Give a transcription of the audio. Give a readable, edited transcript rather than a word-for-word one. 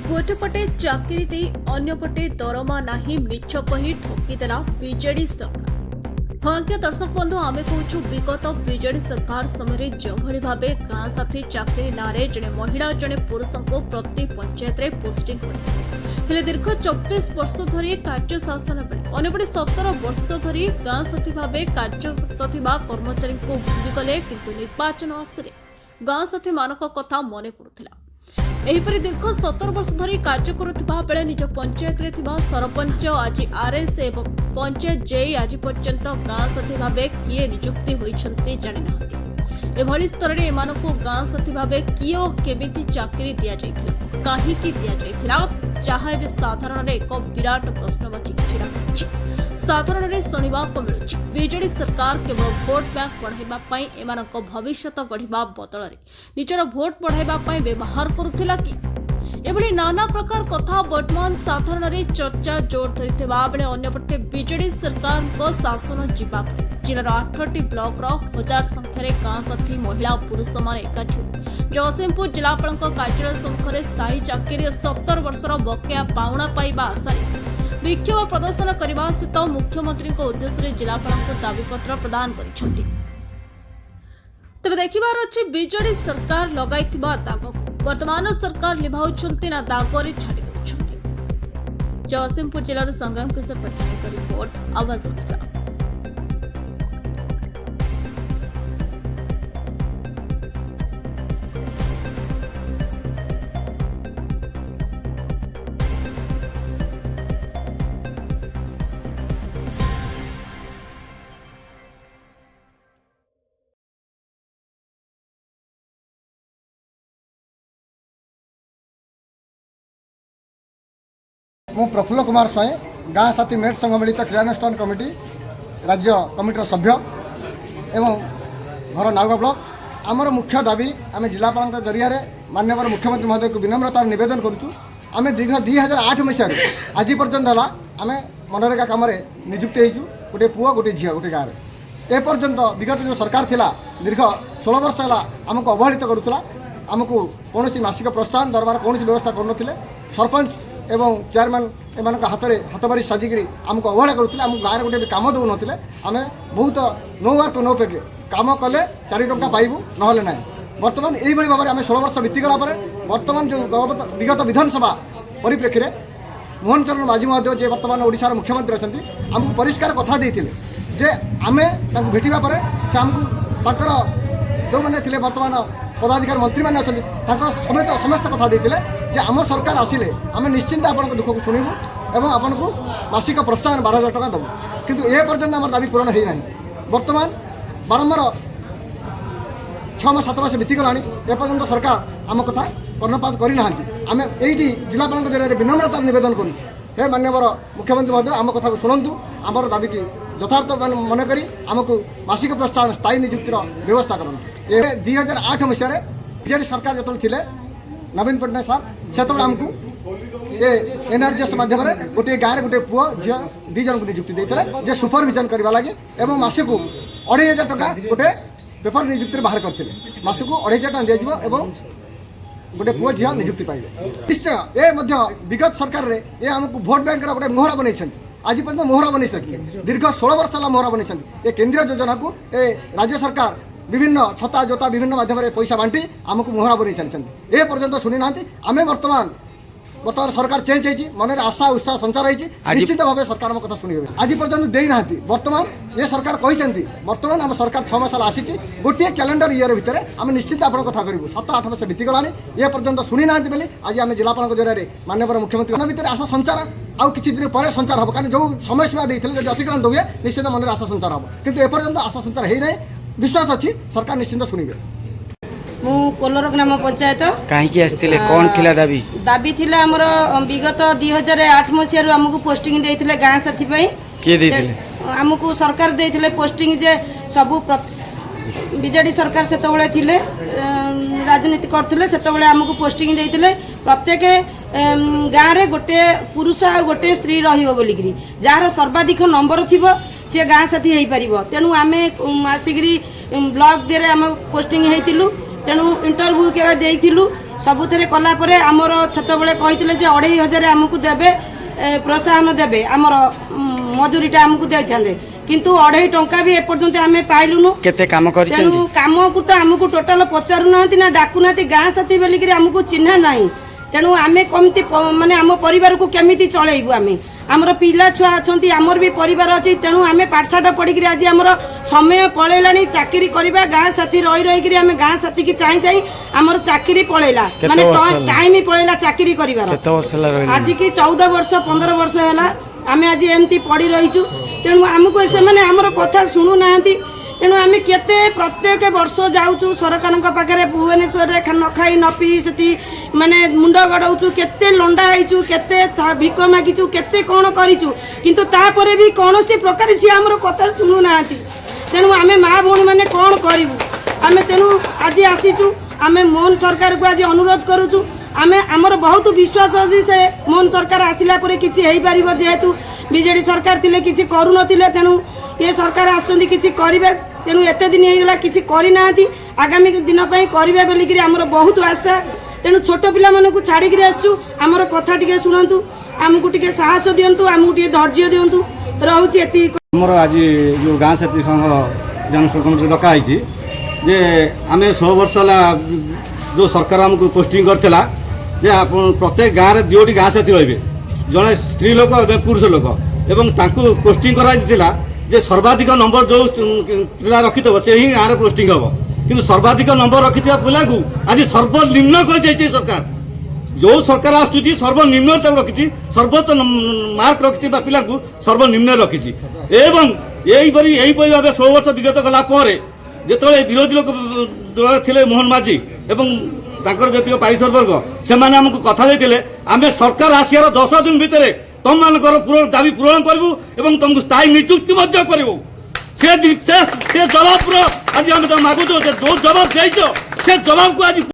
गोटेपटे चाकरी दे अन्यपटे दरमा नाही मिछ कही ठकीदेला बीजेडी सरकार। हाँ आज्ञा दर्शक बंधु आम कहूँ विगत बीजेडी सरकार समय जो भाव गाँ साथी चाकरी ना जड़े महिला जड़े पुरुष को प्रति पंचायत में पोस्टिंग हेले दीर्घ 24 वर्ष धरी कार्य शासन बेले अन्यपटे 17 वर्ष धरी गाँ साथी भाव कार्यरत कर्मचारी को भूलीगले किंतु निर्वाचन आसरे गाँ साथी मान कथा मन पड़ुला। एहीपरि दीर्घ 17 वर्ष धरी कार्य करुवा बेले निज पंचायत रे थिबा सरपंच आज आरएस एवं पंचायत जेई आज पर्यंत गाँ साथी भाव किए नियुक्ति होइछन्ते जानि नाहंती। एभली स्तर रे एमानकु गाँ साथी भाव किए ओ केमिति चाकरी दिया जाइथिला काहीकि दिया जाइथिला जहा एबे साधारण रे एक विराट प्रश्नवाची छिड़ा होछि। साधारण रे सुनिबाक मिलुछि बीजेडी सरकार केवल भोट बैंक बढ़ाइबा पई एमानक भविष्यत गढ़िबा बदल रे निजर भोट बढ़ाइबा पई व्यवहार करुथिला कि एभली नाना प्रकार कथा वर्तमान साधारण रे चर्चा जोर धरिथिबा बेले अन्यपटे बीजेडी सरकार को शासन जीवा जिलार 8टी ब्लॉक रो 1000 संख्यार गाँ साथी महिला और पुरुष मान एकाठी जगतसिंहपुर जिलापाल कार्यालय सम्मुखें स्थायी चाकरी 70 वर्षर बकेया पाउणा पाइबा आशा विक्षोभ प्रदर्शन करने सहित मुख्यमंत्री उद्देश्य जिलापाल दाबीपत्र प्रदान करिसेंति। तेज देखिबार अच्छे बीजेडी सरकार लगाई दाग को वर्तमान सरकार निभाउछन्ति ना दागरे छाड़ी देउछन्ति। जगतसिंहपुर जिलार संग्राम किशोर पट्टनायक रिपोर्ट आवाज ओडिशा। मु प्रफुल्ल कुमार स्वाई गाँ साथी मेट संघ मिलित क्रियानुष्ठान कमिटी राज्य कमिटीर सभ्य एवं घर नाउगा ब्लॉक आमर मुख्य दाबी आम जिलापाल जरिया माननीय मुख्यमंत्री महोदय को विनम्रतार निवेदन करुचु। आम दीर्घ 2008 मसीह आज पर्यंत है आम मनरेगा कम निजुक्ति होइछु गोटे पुआ गोटे झील गोटे गाँव में एपर्यंत विगत जो सरकार थिला दीर्घ 16 वर्ष है आमको अवहेलित करुला। आमको कौन मासिक प्रोत्साहन दरबार कौन व्यवस्था करुनथिले सरपंच एवं चेयरमैन एमान हाथ में हाथबारी साजिक आमको अवहेला करुले आम गाँव में गोटे भी कम दौन आम बहुत नो वर्क नो पे कम कले 4 टंका पाइबू ना ना बर्तमान यही भाव में आम 16 वर्ष बीतीगला बर्तमान जो विगत विधानसभा परिप्रेक्षी में मोहन चरण माझी महोदय जे बर्तमान ओडिशार मुख्यमंत्री अच्छा आमको परिष्कार कथा देते जे आम भेटा से आमको जो मैंने थे बर्तमान पदाधिकारी मंत्री मैंने अच्छा समेत समस्त कथा देते जे आम सरकार आसिले आम निश्चिंत आपन दुख को शुणु एवं आपन को मासिक प्रोत्साहन 12,000 टका देवु किंतु ए पर्यंत आम दाबी पूरण होना बर्तमान बारंबार 6 मास 7 मास बीतीगला एपर्यंत सरकार आम कथा कर्णपात करना आम ये जिलापाल जरिए विनम्रता निवेदन करें माननीय मुख्यमंत्री महोदय आम कथा को शुणु आमर दाबी की यथार्थ मनक आमको मासिक प्रोत्साहन स्थायी नियुक्तिर व्यवस्था करूँ। 2008 मसीह बीजेडी सरकार जो थे नवीन पट्टनायक साहब से आमको ये एनआरजीएस माध्यम गोटे गाँव में गोटे पुओ झील 2 जन को नियुक्ति देते जे सुपरविजन करने लगे और मासक 2,500 टका गोटे पेपर नियुक्ति बाहर करते मासक 2,500 टका दिज्व और गोटे पुओ झील नियुक्ति पाइबे निश्चय ये विगत सरकार रे ये आमको भोट बैंक गोटे मोहरा बनई आज पर्यटन मोहरा बन दीर्घ 16 वर्ष है मोहरा बन ये केंद्रीय योजना को ए राज्य सरकार विभिन्न छता जोता विभिन्न माध्यम पैसा बांटी आमको मोहरा बन चलती ए पर्यंत शुणी ना आम बर्तमान सरकार चेंज होती मन में आशा उत्साह संचार होती निश्चित भाव सरकार कथा शुणी आज पर्यंत देना बर्तमान ये सरकार कहते बर्तमान आम सरकार 6 मास आसी गोटे कैलेंडर ईयर भितर आम निश्चित आप कथा करूँ 7-8 मास बीतीगला ये पर्यंत शुणी ना बोली आज आम जिलापाल जरिए माननीय मुख्यमंत्री भितर आशा संचार आउ किसी दिन पर संचार हम कारण जो समय सीमा देते अतिक्रांत हुए निश्चित मन में आशा संचार हम किंतु एपर्यंत आशा संचार है ना विश्वास अच्छी सरकार निश्चिंत शुणे। मु कोलर ग्राम पंचायत कहीं आसते कौन थिला दाबी दाबी थिला हमर विगत 2008 मसीह आमको पोस्टिंग देइथिले गाँ साथी पई के देइथिले आमको सरकार देइथिले पोस्टिंग जे सबु बीजेडी सरकार सेतबेले थिले राजनीति करथिले सेतबेले आमको पोस्टिंग देइथिले प्रत्येक गाँव रे गोटे पुरुष आ गोटे स्त्री रहिबो बोलिकरी जार सर्वाधिक नंबर थिबो से गाँ साथी हेई परिबो तेनु आमे आसिकरी ब्लॉक दे आम पोस्टिंग हेतिलु तेणु इंटरव्यू केवल देइथिलु ସବୁଥିରେ କଲା ପରେ ଆମର ସେତେବେଳେ କହିଥିଲେ ଯେ 2500 ଆମକୁ ଦେବେ ପ୍ରୋତ୍ସାହନ ଦେବେ ଆମର ମଜୁରୀଟା ଆମକୁ ଦେଇଥାନ୍ତେ କିନ୍ତୁ 2.5 ଟଙ୍କା ବି ଏପର୍ଯ୍ୟନ୍ତ ଆମେ ପାଇଲୁନୁ। କେତେ କାମ ତେଣୁ କରିଛନ୍ତି? କାମକୁ ତ ଆମକୁ ଟୋଟାଲ ପଚାରୁନାହାନ୍ତି ନା ଡାକୁନାହାନ୍ତି ଗାଁ ସାଥୀ ବୋଲିକିରି ଆମକୁ ଚିହ୍ନା ନାହିଁ। ତେଣୁ ଆମେ କେମିତି ମାନେ ଆମ ପରିବାରକୁ କେମିତି ଚଳେଇବୁ ଆମେ ଆମର ପିଲା ଛୁଆ ଅଛନ୍ତି ଆମର ବି ପରିବାର ଅଛି। ତେଣୁ ଆମେ ପାଠଶାଠ ପଢ଼ିକିରି ଆଜି ଆମର ସମୟ ପଳେଇଲାଣି ଚାକିରି କରିବା ଗାଁ ସାଥୀ ରହି ରହିକିରି ଆମେ ଗାଁ ସାଥୀକି ଚାହିଁ ଚାହିଁ ଆମର ଚାକିରି ପଳେଇଲା ମାନେ ଟାଇମ ପଳେଇଲା ଚାକିରି କରିବାର। କେତେ ବର୍ଷ ହେଲା ରହିଲେ? ଆଜିକି 14 ବର୍ଷ 15 ବର୍ଷ ହେଲା ଆମେ ଆଜି ଏମିତି ପଡ଼ି ରହିଛୁ। ତେଣୁ ଆମକୁ ସେମାନେ ଆମର କଥା ଶୁଣୁନାହାନ୍ତି। ତେଣୁ ଆମେ କେତେ ପ୍ରତ୍ୟେକ ବର୍ଷ ଯାଉଛୁ ସରକାରଙ୍କ ପାଖରେ ଭୁବନେଶ୍ୱରରେ ନ ଖାଇ ନ ପିଇ ସେଠି ମାନେ ମୁଣ୍ଡ ଗଡ଼ାଉଛୁ କେତେ ଲଣ୍ଡା ହେଇଛୁ କେତେ ଭିକ ମାଗିଛୁ କେତେ କ'ଣ କରିଛୁ କିନ୍ତୁ ତାପରେ ବି କୌଣସି ପ୍ରକାର ସିଏ ଆମର କଥା ଶୁଣୁନାହାନ୍ତି। ତେଣୁ ଆମେ ମା ଭଉଣୀମାନେ କ'ଣ କରିବୁ ଆମେ ତେଣୁ ଆଜି ଆସିଛୁ ଆମେ ମୋହନ ସରକାରକୁ ଆଜି ଅନୁରୋଧ କରୁଛୁ। ଆମେ ଆମର ବହୁତ ବିଶ୍ୱାସ ଅଛି ସେ ମୋହନ ସରକାର ଆସିଲା ପରେ କିଛି ହେଇପାରିବ ଯେହେତୁ ବିଜେଡ଼ି ସରକାର ଥିଲେ କିଛି କରୁନଥିଲେ ତେଣୁ ଏ ସରକାର ଆସୁଛନ୍ତି କିଛି କରିବେ। ତେଣୁ ଏତେ ଦିନ ହେଇଗଲା କିଛି କରିନାହାନ୍ତି ଆଗାମୀ ଦିନ ପାଇଁ କରିବେ ବୋଲିକିରି ଆମର ବହୁତ ଆଶା। ତେଣୁ ଛୋଟ ପିଲାମାନଙ୍କୁ ଛାଡ଼ିକିରି ଆସିଛୁ ଆମର କଥା ଟିକେ ଶୁଣନ୍ତୁ ଆମକୁ ଟିକେ ସାହସ ଦିଅନ୍ତୁ ଆମକୁ ଟିକେ ଧୈର୍ଯ୍ୟ ଦିଅନ୍ତୁ ରହୁଛି ଏତିକି। ଆମର ଆଜି ଯେଉଁ ଗାଁ ସାଥୀ ସଂଘ ଜନସଂଘ କମିଟି ଡକା ହେଇଛି ଯେ ଆମେ 100 ବର୍ଷ ହେଲା ଯେଉଁ ସରକାର ଆମକୁ ପୋଷ୍ଟିଂ କରିଥିଲା ଯେ ଆପଣ ପ୍ରତ୍ୟେକ ଗାଁରେ 2ଟି ଗାଁ ସାଥୀ ରହିବେ ଜଣେ ସ୍ତ୍ରୀ ଲୋକ ଜଣେ ପୁରୁଷ ଲୋକ ଏବଂ ତାଙ୍କୁ ପୋଷ୍ଟିଂ କରାଯାଇଥିଲା ଯେ ସର୍ବାଧିକ ନମ୍ବର ଯେଉଁ ପିଲା ରଖିଥିବ ସେ ହିଁ ଗାଁରେ ପୋଷ୍ଟିଂ ହେବ କିନ୍ତୁ ସର୍ବାଧିକ ନମ୍ବର ରଖିଥିବା ପିଲାକୁ ଆଜି ସର୍ବନିମ୍ନ କରିଦେଇଛି ସରକାର। ଯେଉଁ ସରକାର ଆସୁଛି ସର୍ବନିମ୍ନ ତାକୁ ରଖିଛି ସର୍ବୋଚ୍ଚ ମାର୍କ ରଖିଥିବା ପିଲାକୁ ସର୍ବନିମ୍ନ ରଖିଛି ଏବଂ ଏହିପରି ଭାବେ 100 ବର୍ଷ ବିଗତ ଗଲା ପରେ ଯେତେବେଳେ ବିରୋଧୀ ଲୋକ ଥିଲେ ମୋହନ ମାଝୀ ଏବଂ ତାଙ୍କର ଯେତିକ ପାରିଷଦ ବର୍ଗ ସେମାନେ ଆମକୁ କଥା ଦେଇଥିଲେ ଆମେ ସରକାର ଆସିବାର 10 ଦିନ ଭିତରେ ତୁମମାନଙ୍କର ଦାବି ପୂରଣ କରିବୁ ଏବଂ ତୁମକୁ ସ୍ଥାୟୀ ନିଯୁକ୍ତି ମଧ୍ୟ କରିବୁ। ସେ ଜବାବର ଆଜି ଆମେ ମାଗୁଛୁ ଯେଉଁ ଜବାବ ଦେଇଛ ସେ ଜବାବକୁ ଆଜି